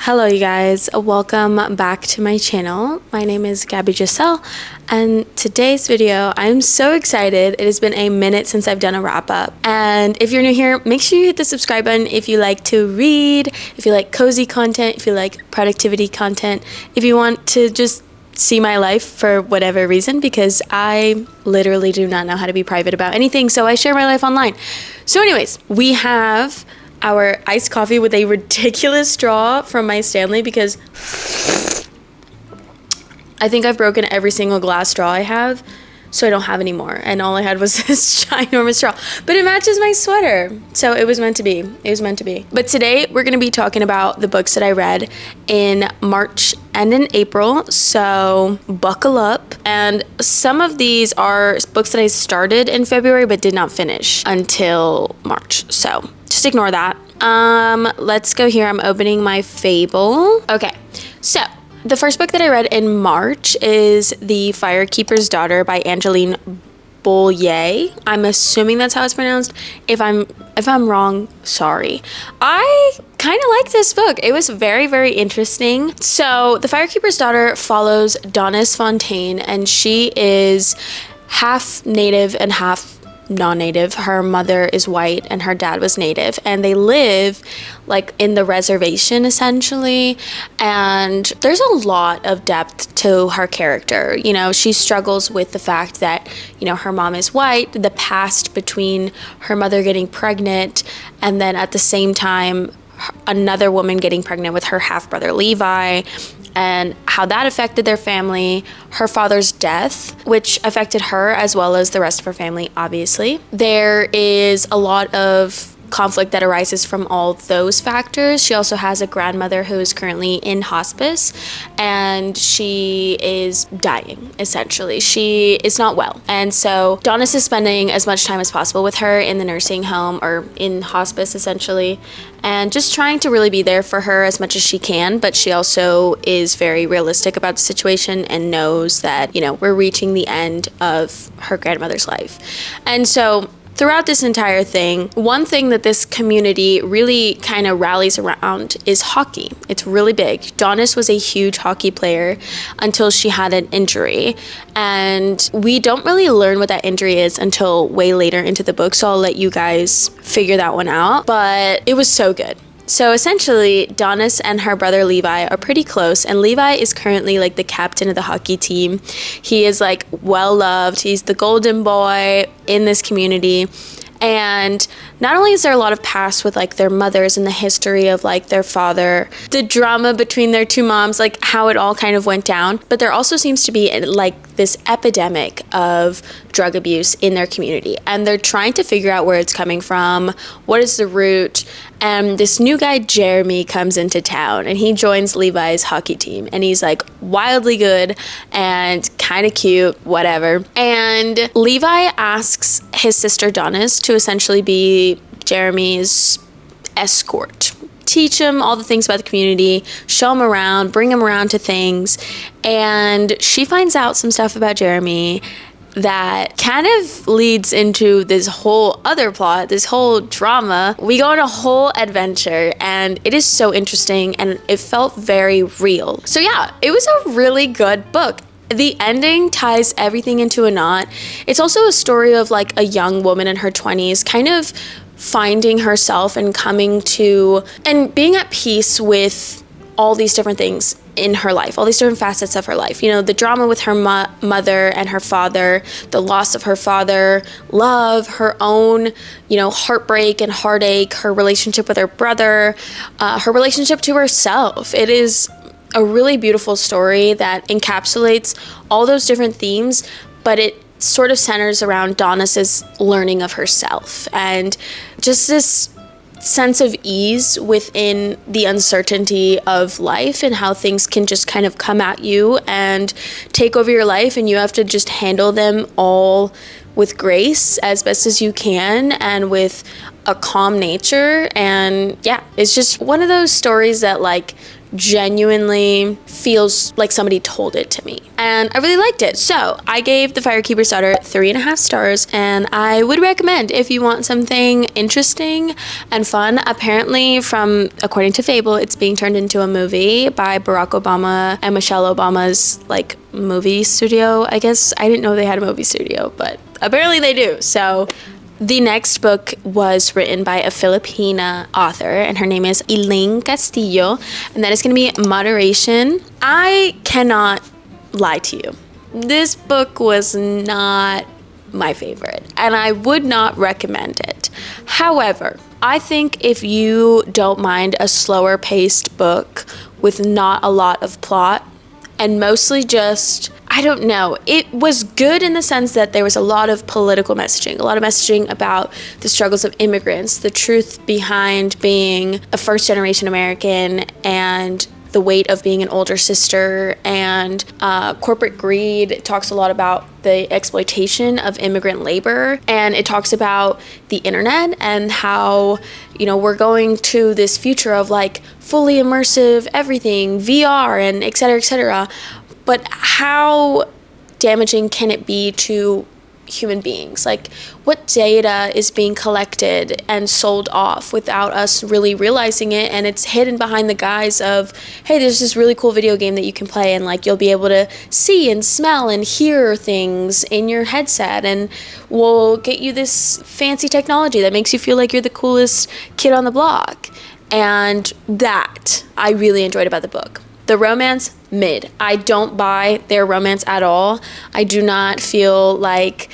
Hello you guys, welcome back to my channel. My name is Gabby Giselle, and today's video, I'm so excited. It has been a minute since I've done a wrap up, and if you're new here, make sure you hit the subscribe button if you like to read, if you like cozy content, if you like productivity content, if you want to just see my life for whatever reason, because I literally do not know how to be private about anything, so I share my life online. So anyways, we have our iced coffee with a ridiculous straw from my Stanley because I think I've broken every single glass straw I have, so I don't have any more, and all I had was this ginormous straw, but it matches my sweater, so it was meant to be. It was meant to be. But today we're going to be talking about the books that I read in March and in April, so buckle up. And some of these are books that I started in February but did not finish until March, so just ignore that. Let's go here. I'm opening my Fable. Okay, so the first book that I read in March is The Firekeeper's Daughter by Angeline Boulley. I'm assuming that's how it's pronounced. If I'm wrong, sorry. I kind of like this book. It was very, very interesting. So The Firekeeper's Daughter follows Donis Fontaine, and she is half native and half non-native. Her mother is white and her dad was native, and they live like in the reservation essentially, and there's a lot of depth to her character. You know, she struggles with the fact that, you know, her mom is white, the past between her mother getting pregnant and then at the same time another woman getting pregnant with her half-brother Levi, and how that affected their family, her father's death, which affected her as well as the rest of her family, obviously. There is a lot of conflict that arises from all those factors. She also has a grandmother who is currently in hospice, and she is dying, essentially. She is not well. And so Donis is spending as much time as possible with her in the nursing home, or in hospice, essentially, and just trying to really be there for her as much as she can. But she also is very realistic about the situation and knows that, you know, we're reaching the end of her grandmother's life. And so throughout this entire thing, one thing that this community really kind of rallies around is hockey. It's really big. Donis was a huge hockey player until she had an injury, and we don't really learn what that injury is until way later into the book, so I'll let you guys figure that one out, but it was so good. So essentially, Donis and her brother Levi are pretty close, and Levi is currently like the captain of the hockey team. He is like well loved. He's the golden boy in this community. And not only is there a lot of past with like their mothers and the history of like their father, the drama between their two moms, like how it all kind of went down, but there also seems to be like this epidemic of drug abuse in their community, and they're trying to figure out where it's coming from, what is the root. And this new guy Jeremy comes into town, and he joins Levi's hockey team, and he's like wildly good and kind of cute, whatever. And Levi asks his sister Donis to essentially be Jeremy's escort, teach him all the things about the community, show him around, bring him around to things. And she finds out some stuff about Jeremy that kind of leads into this whole other plot, this whole drama. We go on a whole adventure, and it is so interesting, and it felt very real. So yeah, it was a really good book. The ending ties everything into a knot. It's also a story of like a young woman in her 20s kind of finding herself and coming to and being at peace with all these different things in her life, all these different facets of her life. You know, the drama with her mother and her father, the loss of her father, love, her own, you know, heartbreak and heartache, her relationship with her brother, her relationship to herself. It is a really beautiful story that encapsulates all those different themes, but it sort of centers around Donis's learning of herself and just this sense of ease within the uncertainty of life, and how things can just kind of come at you and take over your life, and you have to just handle them all with grace as best as you can and with a calm nature. And yeah, it's just one of those stories that like genuinely feels like somebody told it to me. And I really liked it. So I gave The Firekeeper's Daughter 3.5 stars, and I would recommend if you want something interesting and fun. Apparently, according to Fable, it's being turned into a movie by Barack Obama and Michelle Obama's like movie studio. I guess I didn't know they had a movie studio, but apparently they do. So the next book was written by a Filipina author, and her name is Elaine Castillo, and that is going to be Moderation. I cannot lie to you. This book was not my favorite, and I would not recommend it. However, I think if you don't mind a slower paced book with not a lot of plot, and mostly just, I don't know, it was good in the sense that there was a lot of political messaging, a lot of messaging about the struggles of immigrants, the truth behind being a first-generation American, and the weight of being an older sister, and corporate greed. It talks a lot about the exploitation of immigrant labor, and it talks about the internet and how, you know, we're going to this future of like fully immersive everything, VR and et cetera, but how damaging can it be to human beings? Like, what data is being collected and sold off without us really realizing it, and it's hidden behind the guise of, hey, there's this really cool video game that you can play, and like you'll be able to see and smell and hear things in your headset, and we'll get you this fancy technology that makes you feel like you're the coolest kid on the block. And that I really enjoyed about the book. The romance, mid. I don't buy their romance at all. I do not feel like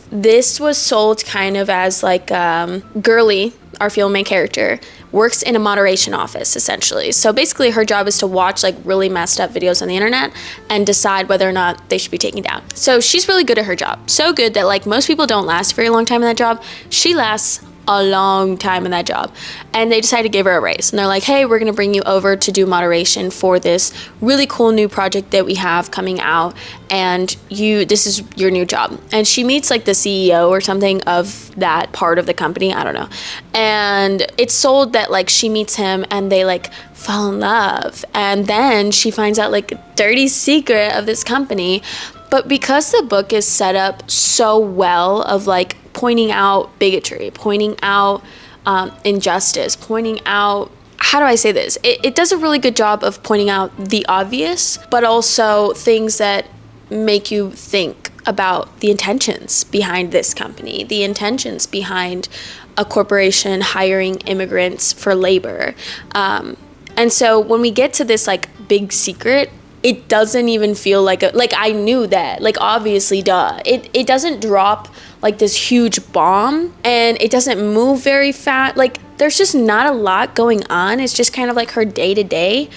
this was sold kind of as like Girly, our female main character, works in a moderation office essentially. So basically her job is to watch like really messed up videos on the internet and decide whether or not they should be taken down. So she's really good at her job. So good that like most people don't last a very long time in that job. She lasts a long time in that job, and they decided to give her a raise, and they're like, hey, we're gonna bring you over to do moderation for this really cool new project that we have coming out, and this is your new job. And she meets like the CEO or something of that part of the company, I don't know, and it's sold that like she meets him and they like fall in love, and then she finds out like a dirty secret of this company. But because the book is set up so well of like pointing out bigotry, pointing out injustice, pointing out, how do I say this? It does a really good job of pointing out the obvious, but also things that make you think about the intentions behind this company, the intentions behind a corporation hiring immigrants for labor. And so when we get to this like big secret, it doesn't even feel like I knew that, like obviously duh. It doesn't drop like this huge bomb, and it doesn't move very fast. Like there's just not a lot going on. It's just kind of like her day to day.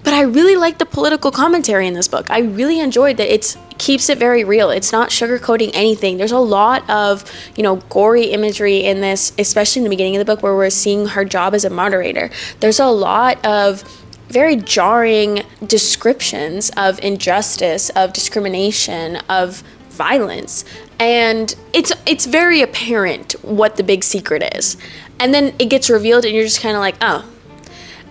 But I really like the political commentary in this book. I really enjoyed that it keeps it very real. It's not sugarcoating anything. There's a lot of, you know, gory imagery in this, especially in the beginning of the book where we're seeing her job as a moderator. There's a lot of very jarring descriptions of injustice, of discrimination, of violence. And it's very apparent what the big secret is. And then it gets revealed and you're just kind of like, oh.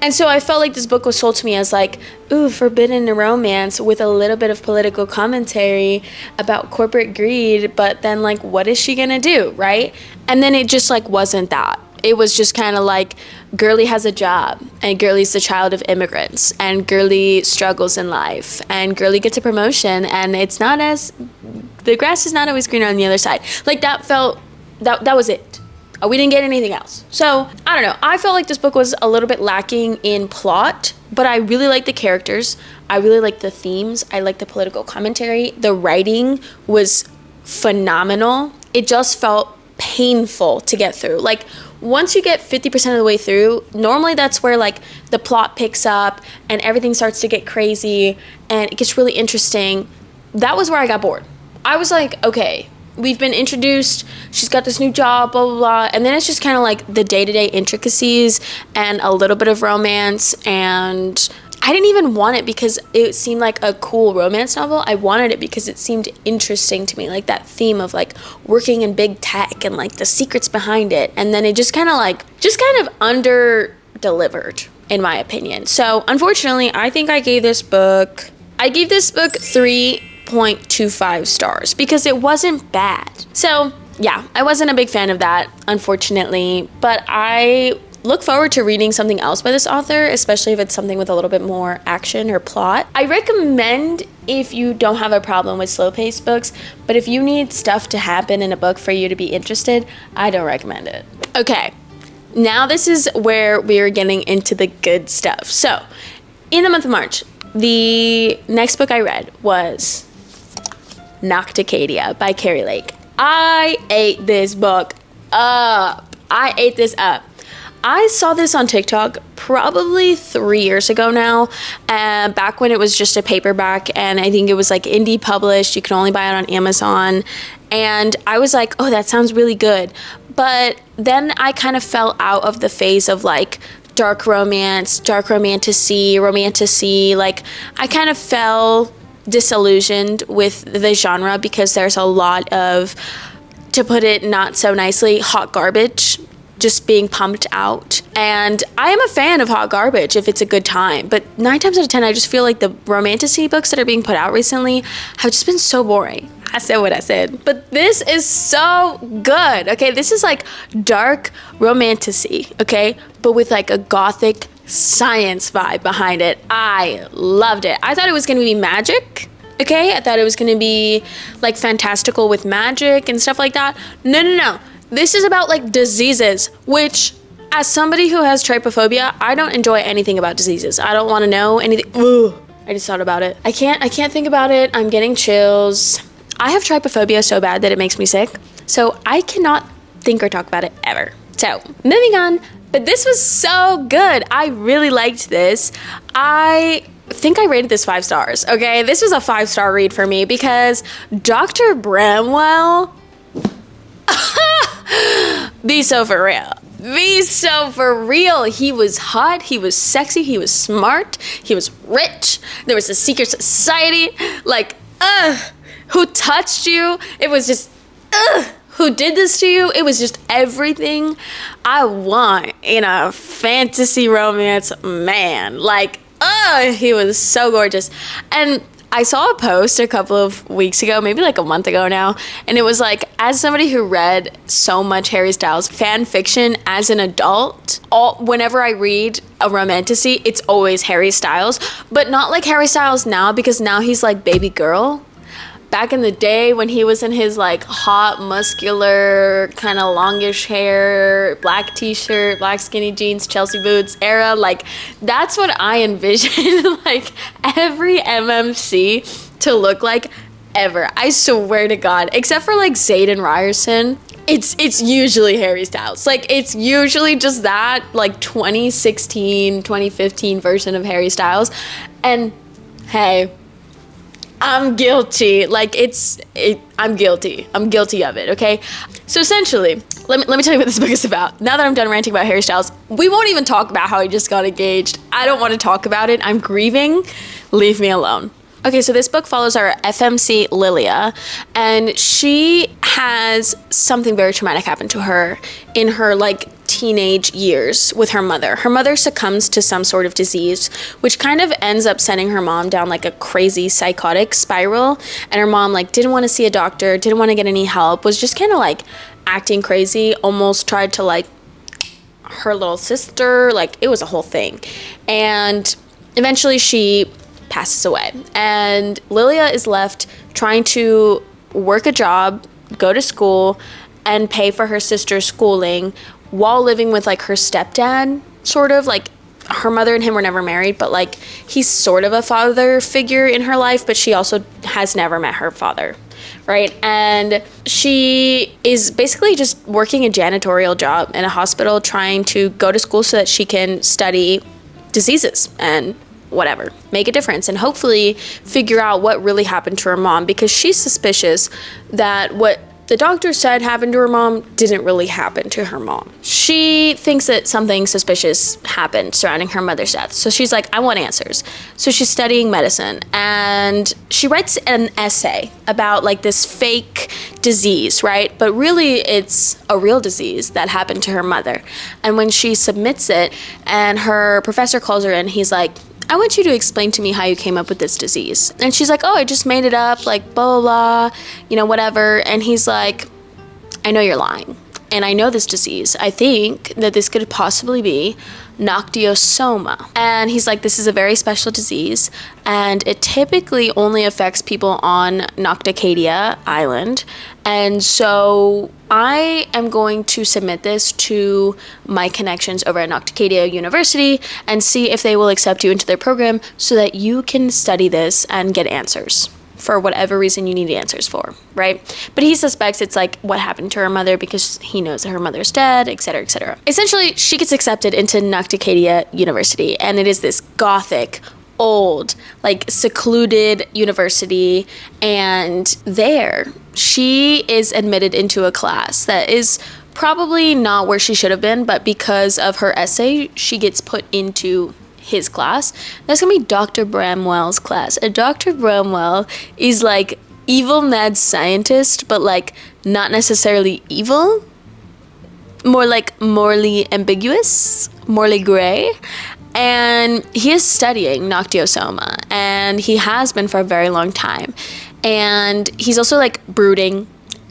And so I felt like this book was sold to me as like, ooh, forbidden romance with a little bit of political commentary about corporate greed, but then like, what is she gonna do, right? And then it just like wasn't that. It was just kind of like, Girly has a job, and Girly's the child of immigrants, and Girly struggles in life, and Girly gets a promotion, and the grass is not always greener on the other side. Like that was it. We didn't get anything else. So I don't know. I felt like this book was a little bit lacking in plot, but I really liked the characters. I really liked the themes. I liked the political commentary. The writing was phenomenal. It just felt painful to get through. Like once you get 50% of the way through, normally that's where like the plot picks up and everything starts to get crazy and it gets really interesting. That was where I got bored. I was like, okay, we've been introduced, she's got this new job, blah, blah, blah. And then it's just kind of like the day-to-day intricacies and a little bit of romance. And I didn't even want it because it seemed like a cool romance novel. I wanted it because it seemed interesting to me, like that theme of like working in big tech and like the secrets behind it. And then it just kind of under delivered. in my opinion. So unfortunately, I think I gave this book 3.25 stars because it wasn't bad. So yeah, I wasn't a big fan of that, unfortunately, but I look forward to reading something else by this author, especially if it's something with a little bit more action or plot. I recommend if you don't have a problem with slow-paced books, but if you need stuff to happen in a book for you to be interested, I don't recommend it. Okay, now this is where we're getting into the good stuff. So, in the month of March, the next book I read was Nocticadia by Keri. I ate this book up. I saw this on TikTok probably 3 years ago now, back when it was just a paperback, and I think it was like indie published. You could only buy it on Amazon, and I was like, oh, that sounds really good. But then I kind of fell out of the phase of like dark romance, dark romantasy. Like I kind of fell disillusioned with the genre because there's a lot of, to put it not so nicely, hot garbage just being pumped out. And I am a fan of hot garbage if it's a good time, but 9 times out of 10 I just feel like the Romantasy books that are being put out recently have just been so boring. I said what I said, but this is so good. Okay, this is like dark Romantasy, okay, but with like a gothic science vibe behind it. I loved it. I thought it was gonna be magic. Okay, I thought it was gonna be like fantastical with magic and stuff like that. No. This is about like diseases, which as somebody who has trypophobia, I don't enjoy anything about diseases. I don't want to know anything. Ugh, I just thought about it. I can't think about it. I'm getting chills. I have trypophobia so bad that it makes me sick. So I cannot think or talk about it ever. So moving on, but this was so good. I really liked this. I think I rated this 5 stars. Okay, this was a 5-star read for me because Dr. Bramwell, be so for real. He was hot, he was sexy, he was smart, he was rich. There was a secret society. Like, who touched you? It was just, who did this to you? It was just everything I want in a fantasy romance man. Like, he was so gorgeous. And I saw a post a couple of weeks ago, maybe like a month ago now, and it was like, as somebody who read so much Harry Styles fan fiction as an adult, whenever I read a romantasy, it's always Harry Styles, but not like Harry Styles now, because now he's like baby girl. Back in the day when he was in his like hot, muscular, kind of longish hair, black t-shirt, black skinny jeans, Chelsea boots era, like that's what I envision like every MMC to look like ever. I swear to God, except for like Zayd and Ryerson, it's usually Harry Styles. Like it's usually just that like 2016, 2015 version of Harry Styles. And hey, I'm guilty. Like I'm guilty. I'm guilty of it, okay? So essentially, let me tell you what this book is about. Now that I'm done ranting about Harry Styles, we won't even talk about how he just got engaged. I don't want to talk about it. I'm grieving. Leave me alone. Okay, so this book follows our FMC Lilia, and she has something very traumatic happen to her in her like teenage years with her mother. Her mother succumbs to some sort of disease, which kind of ends up sending her mom down like a crazy psychotic spiral. And her mom like didn't want to see a doctor, didn't want to get any help, was just kind of like acting crazy, almost tried to like her little sister, like it was a whole thing. And eventually she passes away. And Lilia is left trying to work a job, go to school, and pay for her sister's schooling while living with like her stepdad, sort of. Like her mother and him were never married, but like he's sort of a father figure in her life, but she also has never met her father, right? And she is basically just working a janitorial job in a hospital, trying to go to school so that she can study diseases and whatever, make a difference, and hopefully figure out what really happened to her mom, because she's suspicious that what the doctor said happened to her mom didn't really happen to her mom. She thinks that something suspicious happened surrounding her mother's death. So she's like, I want answers. So she's studying medicine, and she writes an essay about like this fake disease, right? But really it's a real disease that happened to her mother. And when she submits it and her professor calls her in, he's like, I want you to explain to me how you came up with this disease. And she's like, oh, I just made it up, like blah, blah, blah, whatever. And he's like, I know you're lying. And I know this disease. I think that this could possibly be Noctiosoma. And he's like, this is a very special disease, and it typically only affects people on Nocticadia Island. And so I am going to submit this to my connections over at Nocticadia University and see if they will accept you into their program so that you can study this and get answers for whatever reason you need answers for, right? But he suspects it's like what happened to her mother because he knows that her mother's dead, etc., etc. Essentially, she gets accepted into Nocticadia University, and it is this gothic, old, like secluded university, and there she is admitted into a class that is probably not where she should have been, but because of her essay, she gets put into his class. That's gonna be Dr. Bramwell's class. And Dr. Bramwell is like evil mad scientist, but like not necessarily evil, more like morally ambiguous, morally gray. And he is studying Noctiosoma, and he has been for a very long time. And he's also like brooding,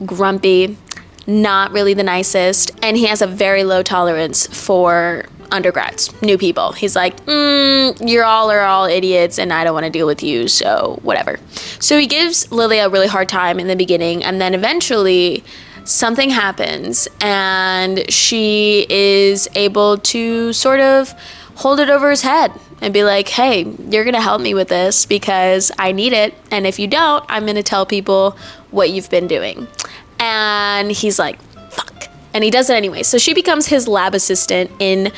grumpy, not really the nicest, and he has a very low tolerance for undergrads, new people. He's like, you're all idiots, and I don't want to deal with you, so whatever. So he gives Lily a really hard time in the beginning, and then eventually something happens, and she is able to sort of hold it over his head and be like, hey, you're gonna help me with this because I need it, and if you don't, I'm gonna tell people what you've been doing. And he's like, fuck. And he does it anyway. So she becomes his lab assistant in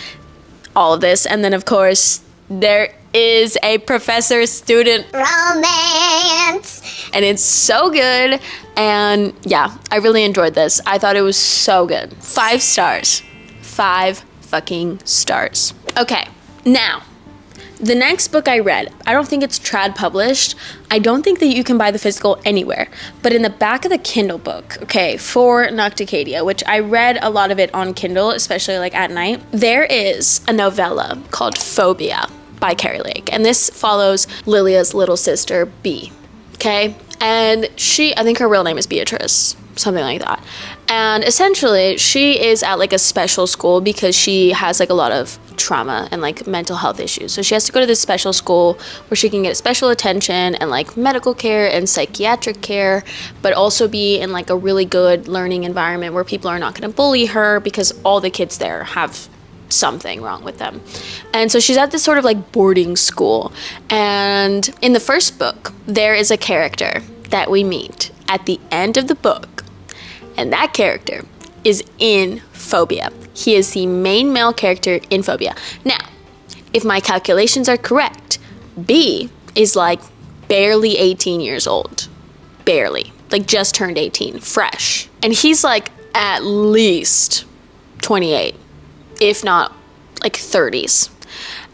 all of this. And then, of course, there is a professor-student romance. And it's so good. And yeah, I really enjoyed this. I thought it was so good. 5 stars. 5 fucking stars. Okay, now, the next book I read, I don't think it's trad published. I don't think that you can buy the physical anywhere. But in the back of the Kindle book, okay, for Nocticadia, which I read a lot of it on Kindle, especially like at night, there is a novella called Phobia by Keri. And this follows Lilia's little sister, Bea, okay? And she, I think her real name is Beatrice, something like that. And essentially, she is at like a special school because she has like a lot of trauma and like mental health issues. So she has to go to this special school where she can get special attention and like medical care and psychiatric care, but also be in like a really good learning environment where people are not going to bully her because all the kids there have something wrong with them. And so she's at this sort of like boarding school. And in the first book, there is a character that we meet at the end of the book. And that character is in Phobia. He is the main male character in Phobia. Now, if my calculations are correct, Bea is like barely 18 years old. Barely. Like just turned 18. Fresh. And he's like at least 28, if not like 30s.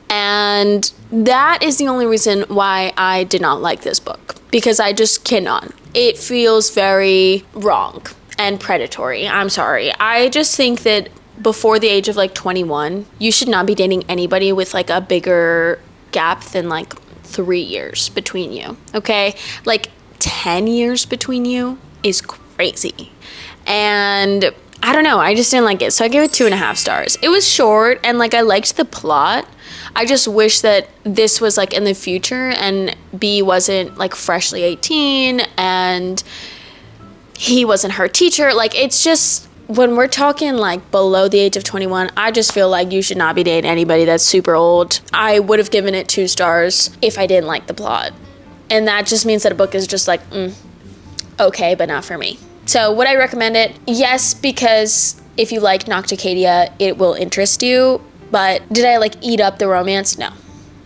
And that is the only reason why I did not like this book. Because I just cannot. It feels very wrong and predatory. I'm sorry. I just think that before the age of like 21, you should not be dating anybody with like a bigger gap than like 3 years between you, okay? Like 10 years between you is crazy. And I don't know, I just didn't like it. So I gave it 2.5 stars. It was short and like I liked the plot. I just wish that this was like in the future and Bea wasn't like freshly 18 and he wasn't her teacher. Like, it's just, when we're talking like below the age of 21, I just feel like you should not be dating anybody that's super old. I would have given it 2 stars if I didn't like the plot. And that just means that a book is just like, okay, but not for me. So would I recommend it? Yes, because if you like Nocticadia, it will interest you. But did I like eat up the romance? No.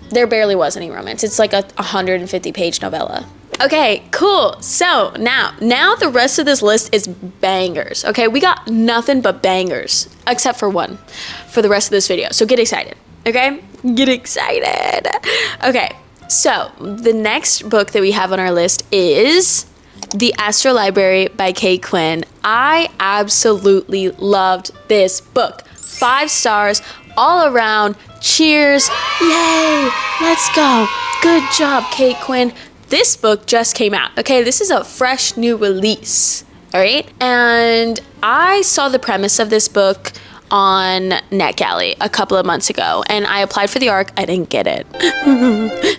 There barely was any romance. It's like a 150-page novella. Okay, cool. So now the rest of this list is bangers. Okay, we got nothing but bangers, except for one, for the rest of this video. So get excited. Okay, get excited. Okay, so the next book that we have on our list is The Astral Library by Quinn. I absolutely loved this book. 5 stars all around. Cheers. Yay. Let's go. Good job, Quinn. This book just came out. Okay, this is a fresh new release. All right. And I saw the premise of this book on NetGalley a couple of months ago, and I applied for the ARC. I didn't get it.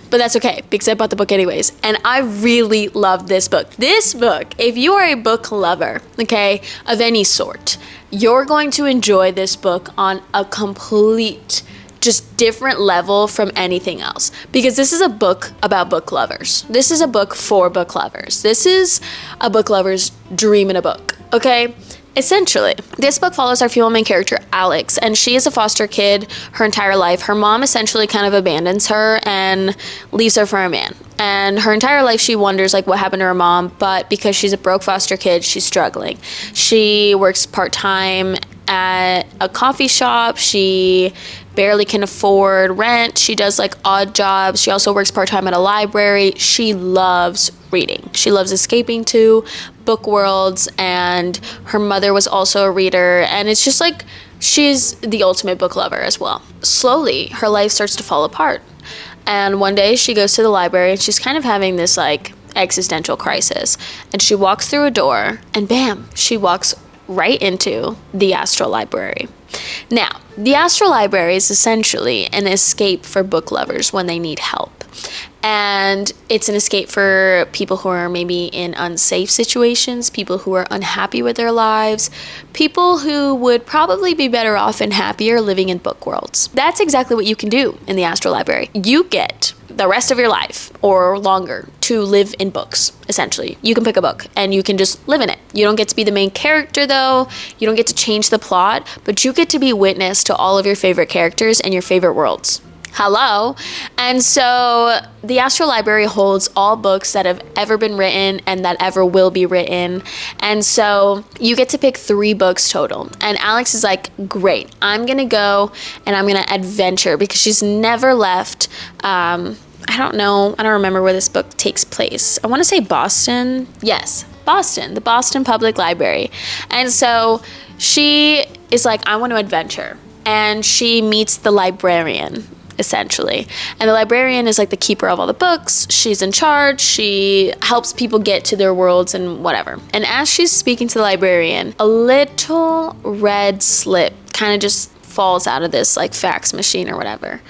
But that's okay, because I bought the book anyways. And I really love this book. This book, if you are a book lover, okay, of any sort, you're going to enjoy this book on a complete, just different level from anything else, because this is a book about book lovers. This is a book for book lovers. This is a book lover's dream in a book, okay? Essentially, this book follows our female main character, Alex, and she is a foster kid her entire life. Her mom essentially kind of abandons her and leaves her for a man. And her entire life she wonders like what happened to her mom, but because she's a broke foster kid, she's struggling. She works part-time at a coffee shop. She barely can afford rent. She does like odd jobs. She also works part-time at a library. She loves reading. She loves escaping to book worlds, and her mother was also a reader, and it's just like she's the ultimate book lover as well. Slowly, her life starts to fall apart, and one day she goes to the library and she's kind of having this like existential crisis, and she walks through a door and bam, she walks right into the Astral Library. Now, the Astral Library is essentially an escape for book lovers when they need help. And it's an escape for people who are maybe in unsafe situations, people who are unhappy with their lives, people who would probably be better off and happier living in book worlds. That's exactly what you can do in the Astral Library. You get the rest of your life or longer to live in books, essentially. You can pick a book and you can just live in it. You don't get to be the main character though. You don't get to change the plot, but you get to be witness to all of your favorite characters and your favorite worlds. Hello. And so the Astral Library holds all books that have ever been written and that ever will be written. And so you get to pick 3 books total. And Alex is like, great, I'm going to go and I'm going to adventure, because she's never left. I don't remember where this book takes place. I want to say Boston. Yes, Boston, the Boston Public Library. And so she is like, I want to adventure. And she meets the librarian, essentially. And the librarian is like the keeper of all the books. She's in charge. She helps people get to their worlds and whatever. And as she's speaking to the librarian, a little red slip kind of just falls out of this like fax machine or whatever.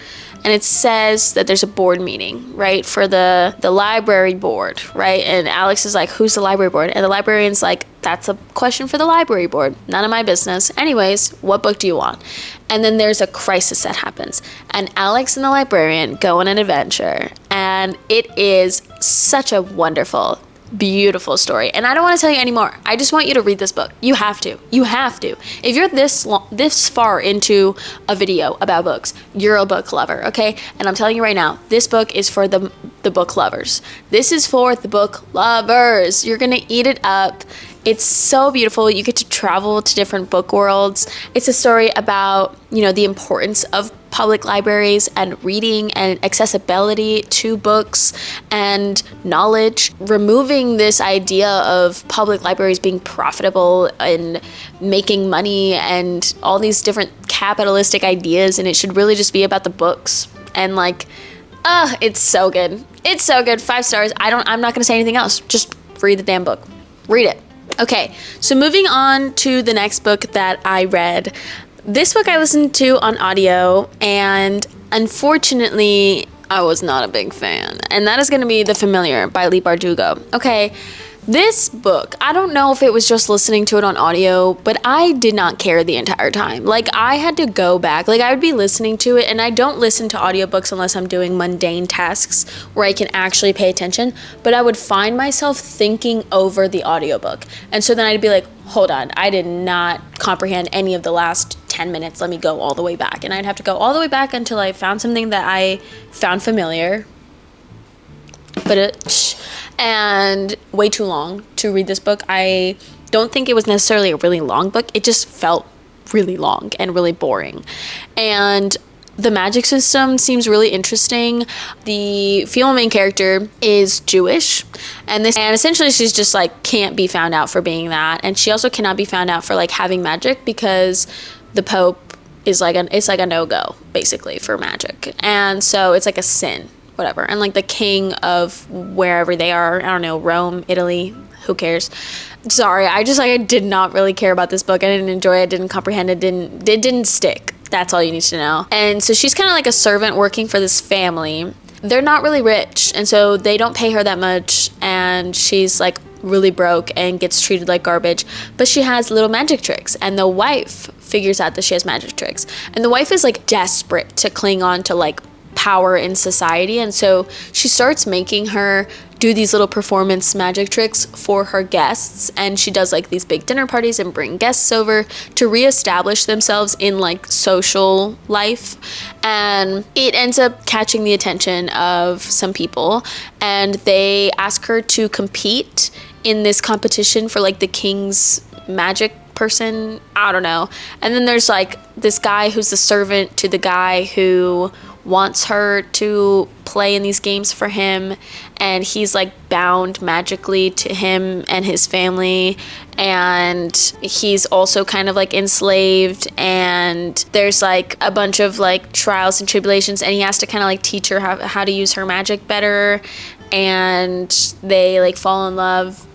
And it says that there's a board meeting, right, for the library board, right? And Alex is like, who's the library board? And the librarian's like, that's a question for the library board. None of my business. Anyways, what book do you want? And then there's a crisis that happens. And Alex and the librarian go on an adventure. And it is such a wonderful, beautiful story. And I don't want to tell you anymore. I just want you to read this book. You have to. You have to. If you're this far into a video about books, you're a book lover, okay? And I'm telling you right now, this book is for the book lovers. This is for the book lovers. You're going to eat it up. It's so beautiful. You get to travel to different book worlds. It's a story about, the importance of public libraries and reading and accessibility to books and knowledge, removing this idea of public libraries being profitable and making money and all these different capitalistic ideas, and it should really just be about the books. And it's so good. It's so good. 5 stars. I'm not going to say anything else. Just read the damn book. Read it. Okay, so moving on to the next book that I read. This book I listened to on audio, and unfortunately, I was not a big fan. And that is going to be The Familiar by Leigh Bardugo. Okay, this book, I don't know if it was just listening to it on audio, but I did not care the entire time. I had to go back. I would be listening to it, and I don't listen to audiobooks unless I'm doing mundane tasks where I can actually pay attention, but I would find myself thinking over the audiobook. And so then I'd be like, hold on, I did not comprehend any of the last 10 minutes. Let me go all the way back. And I'd have to go all the way back until I found something that I found familiar. and way too long to read this book. I don't think it was necessarily a really long book. It just felt really long and really boring. And the magic system seems really interesting. The female main character is Jewish, and essentially she's just like can't be found out for being that, and she also cannot be found out for like having magic because the Pope is like a no-go basically for magic, and so it's like a sin, whatever. And like the king of wherever they are, I don't know, Rome, Italy, who cares? Sorry, I did not really care about this book. I didn't enjoy it, didn't comprehend it, it didn't stick. That's all you need to know. And so she's kind of like a servant working for this family. They're not really rich, and so they don't pay her that much, and she's like really broke and gets treated like garbage. But she has little magic tricks, and the wife figures out that she has magic tricks. And the wife is like desperate to cling on to like power in society, and so she starts making her do these little performance magic tricks for her guests, and she does like these big dinner parties and bring guests over to reestablish themselves in like social life. And it ends up catching the attention of some people, and they ask her to compete in this competition for like the king's magic person, I don't know. And then there's like this guy who's the servant to the guy who wants her to play in these games for him, and he's like bound magically to him and his family, and he's also kind of like enslaved, and there's like a bunch of like trials and tribulations, and he has to kind of like teach her how to use her magic better, and they like fall in love.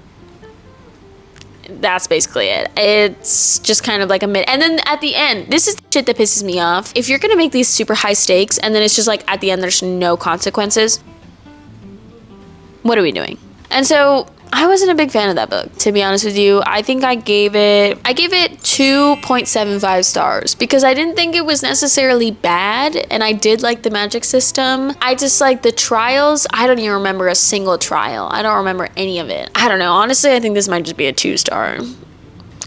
That's basically it. It's just kind of like a mid. And then at the end, this is the shit that pisses me off. If you're gonna make these super high stakes and then it's just like at the end there's no consequences, what are we doing? And so I wasn't a big fan of that book, to be honest with you. I think I gave it 2.75 stars because I didn't think it was necessarily bad, and I did like the magic system. I just like the trials. I don't even remember a single trial. I don't remember any of it. I don't know. Honestly, I think this might just be a 2-star.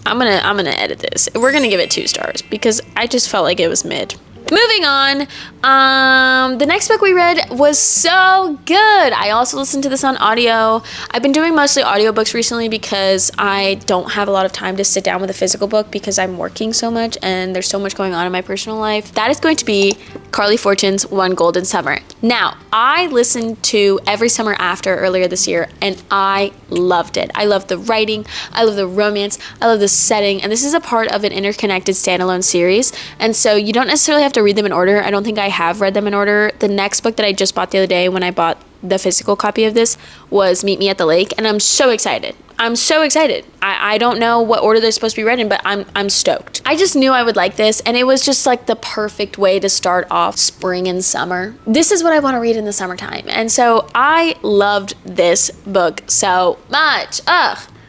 I'm gonna edit this. We're gonna give it 2 stars because I just felt like it was mid. Moving on, the next book we read was so good. I also listened to this on audio. I've been doing mostly audiobooks recently because I don't have a lot of time to sit down with a physical book because I'm working so much and there's so much going on in my personal life. That is going to be Carley Fortune's One Golden Summer. Now, I listened to Every Summer After earlier this year, and I loved it. I love the writing, I love the romance, I love the setting, and this is a part of an interconnected standalone series, and so you don't necessarily have to read them in order. I don't think I have read them in order. The next book that I just bought the other day when I bought the physical copy of this was Meet Me at the Lake, and I'm so excited. I'm so excited. I don't know what order they're supposed to be read in, but I'm stoked. I just knew I would like this, and it was just like the perfect way to start off spring and summer. This is what I want to read in the summertime, and so I loved this book so much.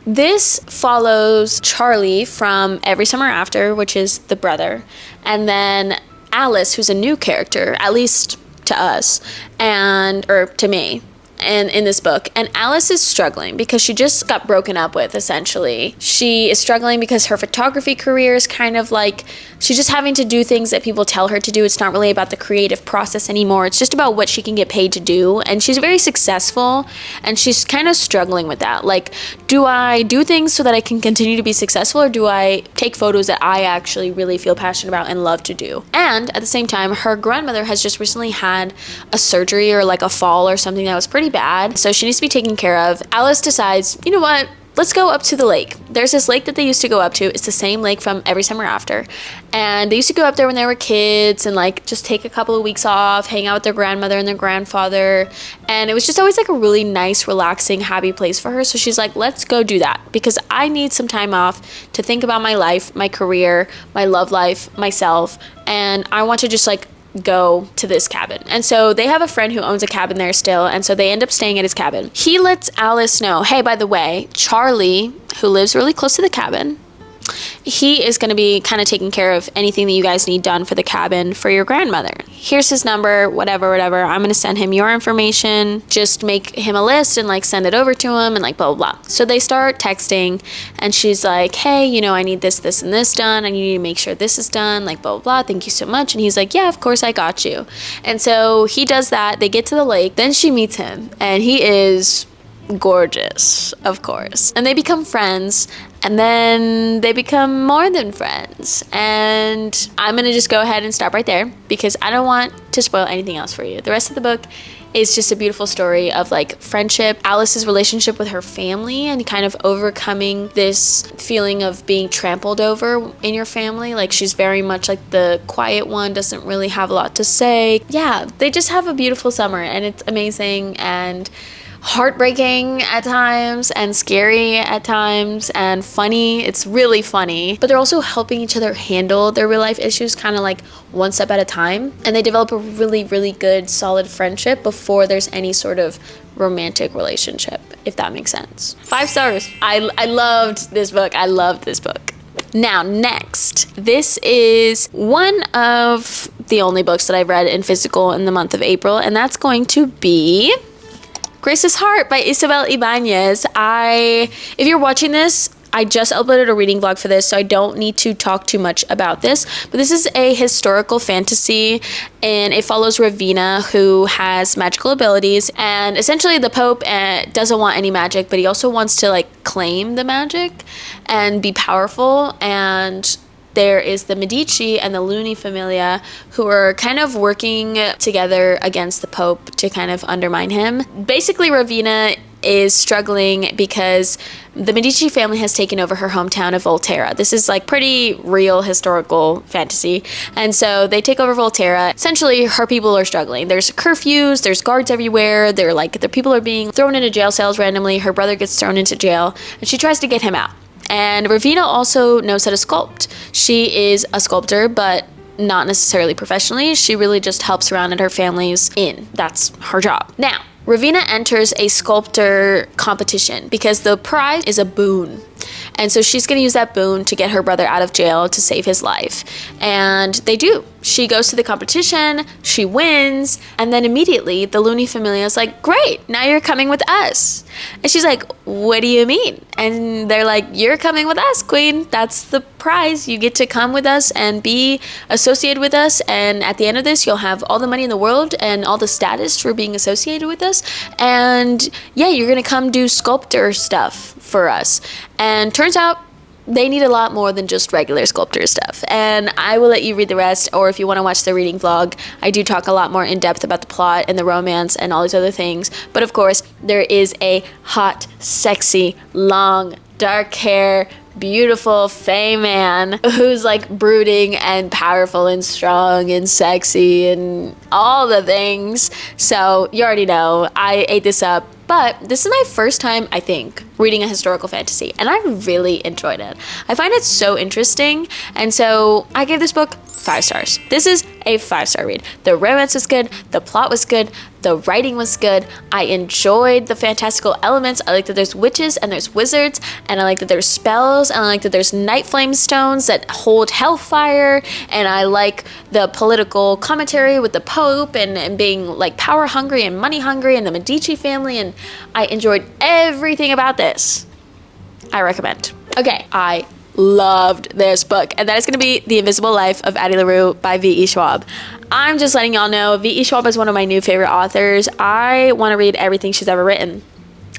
This follows Charlie from Every Summer After, which is the brother, and then Alice, who's a new character, at least to us, or to me, and in this book. And Alice is struggling because she just got broken up with, essentially. She is struggling because her photography career is kind of like, she's just having to do things that people tell her to do. It's not really about the creative process anymore. It's just about what she can get paid to do. And she's very successful, and she's kind of struggling with that. Like, do I do things so that I can continue to be successful, or do I take photos that I actually really feel passionate about and love to do? And at the same time, her grandmother has just recently had a surgery or like a fall or something that was pretty bad, so she needs to be taken care of. Alice decides, you know what, let's go up to the lake. There's this lake that they used to go up to. It's the same lake from Every Summer After, and they used to go up there when they were kids and like just take a couple of weeks off, hang out with their grandmother and their grandfather, and it was just always like a really nice, relaxing, happy place for her. So she's like, let's go do that because I need some time off to think about my life, my career, my love life, myself, and I want to just like go to this cabin. And so they have a friend who owns a cabin there still, and so they end up staying at his cabin. He lets Alice know, hey, by the way, Charlie, who lives really close to the cabin, he is going to be kind of taking care of anything that you guys need done for the cabin for your grandmother. Here's his number, whatever. I'm going to send him your information. Just make him a list and like send it over to him and like blah, blah, blah. So they start texting, and she's like, hey, you know, I need this, this, and this done. I need to make sure this is done, like blah, blah, blah. Thank you so much. And he's like, yeah, of course, I got you. And so he does that. They get to the lake. Then she meets him, and he is gorgeous, of course. And they become friends, and then they become more than friends. And I'm gonna just go ahead and stop right there because I don't want to spoil anything else for you. The rest of the book is just a beautiful story of like friendship, Alice's relationship with her family, and kind of overcoming this feeling of being trampled over in your family. Like, she's very much like the quiet one, doesn't really have a lot to say. Yeah, they just have a beautiful summer, and it's amazing and heartbreaking at times and scary at times and funny. It's really funny, but they're also helping each other handle their real life issues kind of like one step at a time, and they develop a really, really good solid friendship before there's any sort of romantic relationship, if that makes sense. 5 stars. I loved this book. I loved this book. Now, next, this is one of the only books that I read in physical in the month of April, and that's going to be Graceless Heart by Isabel Ibanez. If you're watching this, I just uploaded a reading vlog for this, so I don't need to talk too much about this. But this is a historical fantasy, and it follows Ravina, who has magical abilities. And essentially, the Pope doesn't want any magic, but he also wants to like claim the magic and be powerful. And there is the Medici and the Luni Familia, who are kind of working together against the Pope to kind of undermine him. Basically, Ravina is struggling because the Medici family has taken over her hometown of Volterra. This is like pretty real historical fantasy. And so they take over Volterra. Essentially, her people are struggling. There's curfews, there's guards everywhere. The people are being thrown into jail cells randomly. Her brother gets thrown into jail, and she tries to get him out. And Ravina also knows how to sculpt. She is a sculptor, but not necessarily professionally. She really just helps around at her family's inn. That's her job. Now, Ravina enters a sculptor competition because the prize is a boon. And so she's going to use that boon to get her brother out of jail to save his life. And they do. She goes to the competition, she wins, and then immediately the Luni Familia is like, great, now you're coming with us. And she's like, what do you mean? And they're like, you're coming with us, Queen. That's the prize. You get to come with us and be associated with us. And at the end of this, you'll have all the money in the world and all the status for being associated with us. And yeah, you're going to come do sculptor stuff for us. And turns out they need a lot more than just regular sculptor stuff. And I will let you read the rest, or if you want to watch the reading vlog, I do talk a lot more in depth about the plot and the romance and all these other things. But of course, there is a hot, sexy, long, dark hair, beautiful fae man who's like brooding and powerful and strong and sexy and all the things. So you already know, I ate this up. But this is my first time, I think, reading a historical fantasy, and I really enjoyed it. I find it so interesting, and so I gave this book 5 stars. This is a 5-star read. The romance was good, the plot was good, the writing was good. I enjoyed the fantastical elements. I like that there's witches and there's wizards, and I like that there's spells, and I like that there's night flame stones that hold hellfire, and I like the political commentary with the Pope and being like power hungry and money hungry and the Medici family, and I enjoyed everything about this. I recommend. Okay, I loved this book, and that is going to be The Invisible Life of Addie LaRue by V.E. Schwab. I'm just letting y'all know, V.E. Schwab is one of my new favorite authors. I want to read everything she's ever written.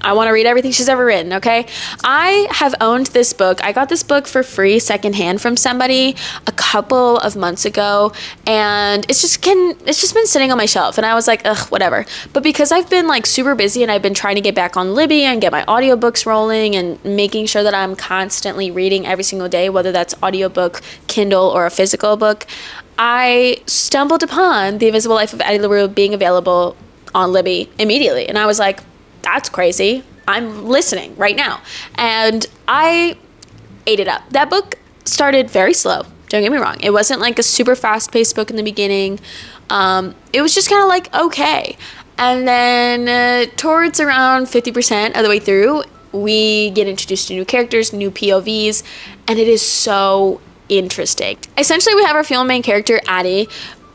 Okay? I have owned this book. I got this book for free secondhand from somebody a couple of months ago, and it's just been sitting on my shelf, and I was like, ugh, whatever. But because I've been like super busy and I've been trying to get back on Libby and get my audiobooks rolling and making sure that I'm constantly reading every single day, whether that's audiobook, Kindle, or a physical book, I stumbled upon The Invisible Life of Addie LaRue being available on Libby immediately, and I was like, that's crazy. I'm listening right now. And I ate it up. That book started very slow. Don't get me wrong. It wasn't like a super fast-paced book in the beginning. It was just kind of like, okay. And then towards around 50% of the way through, we get introduced to new characters, new POVs, and it is so interesting. Essentially, we have our female main character, Addie,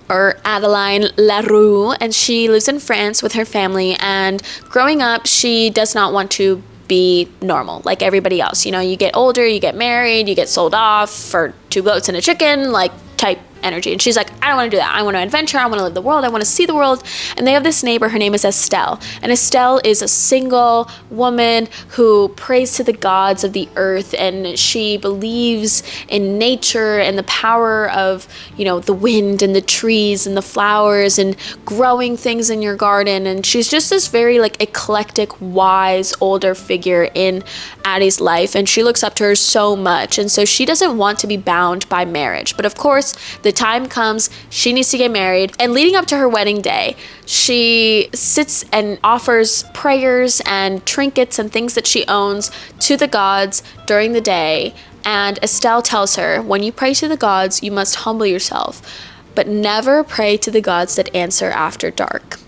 or Adeline LaRue, and she lives in France with her family, and growing up, she does not want to be normal like everybody else. You know, you get older, you get married, you get sold off for 2 goats and a chicken, like type energy. And she's like, I don't want to do that. I want to adventure. I want to live the world. I want to see the world. And they have this neighbor. Her name is Astral. And Astral is a single woman who prays to the gods of the earth. And she believes in nature and the power of, you know, the wind and the trees and the flowers and growing things in your garden. And she's just this very like eclectic, wise, older figure in Addie's life. And she looks up to her so much. And so she doesn't want to be bound by marriage. But of course, the time comes, she needs to get married. And leading up to her wedding day, she sits and offers prayers and trinkets and things that she owns to the gods during the day. And Estelle tells her, when you pray to the gods, you must humble yourself, but never pray to the gods that answer after dark.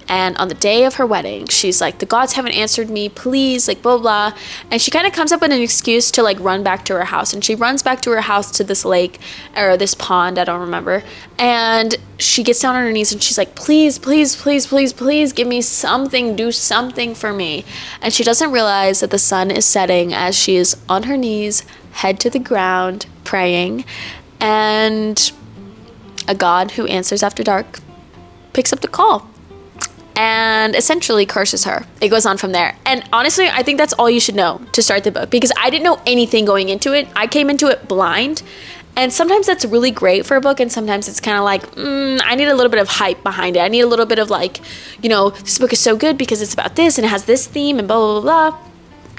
And on the day of her wedding, she's like, the gods haven't answered me, please, like, blah, blah. And she kind of comes up with an excuse to, like, run back to her house. And she runs back to her house to this lake, or this pond, I don't remember. And she gets down on her knees and she's like, please, please, please, please, please, give me something, do something for me. And she doesn't realize that the sun is setting as she is on her knees, head to the ground, praying. And a god who answers after dark picks up the call and essentially curses her. It goes on from there. And honestly, I think that's all you should know to start the book, because I didn't know anything going into it. I came into it blind. And sometimes that's really great for a book, and sometimes it's kind of like, I need a little bit of hype behind it. I need a little bit of like, you know, this book is so good because it's about this and it has this theme and blah, blah, blah, blah.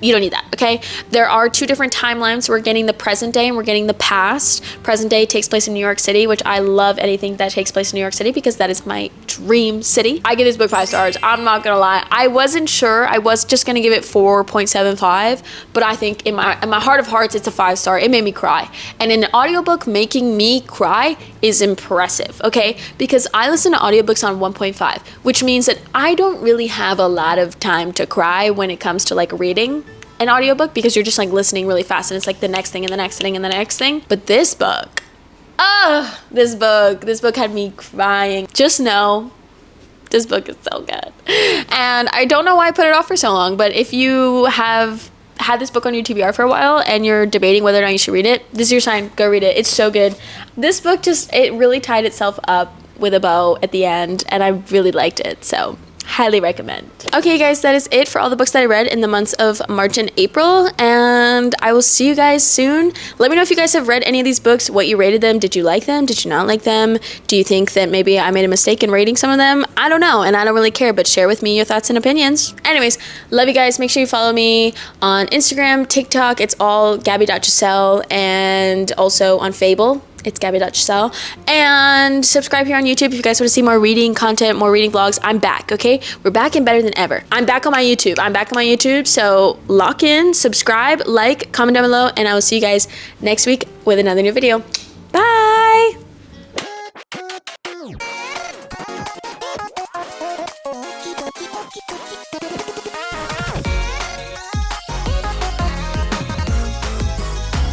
You don't need that, okay? There are two different timelines. We're getting the present day and we're getting the past. Present day takes place in New York City, which I love anything that takes place in New York City because that is my dream city. I give this book 5 stars. I'm not gonna lie. I wasn't sure. I was just gonna give it 4.75, but I think in my heart of hearts, it's a 5-star. It made me cry. And in an audiobook, making me cry is impressive, okay? Because I listen to audiobooks on 1.5, which means that I don't really have a lot of time to cry when it comes to like reading an audiobook, because you're just like listening really fast and it's like the next thing and the next thing and the next thing. But this book, this book had me crying. Just know this book is so good. And I don't know why I put it off for so long, but if you have had this book on your TBR for a while and you're debating whether or not you should read it, this is your sign. Go read it. It's so good. This book just, it really tied itself up with a bow at the end, and I really liked it. So highly recommend. Okay guys, that is it for all the books that I read in the months of March and April, and I will see you guys soon. Let me know if you guys have read any of these books, what you rated them. Did you like them? Did you not like them? Do you think that maybe I made a mistake in rating some of them? I don't know, and I don't really care, but share with me your thoughts and opinions. Anyways, love you guys. Make sure you follow me on Instagram, TikTok. It's all Gabby.Giselle, and also on Fable. It's Gabby.Giselle. And subscribe here on YouTube if you guys want to see more reading content, more reading vlogs. I'm back, okay? We're back and better than ever. I'm back on my YouTube. So lock in, subscribe, like, comment down below, and I will see you guys next week with another new video.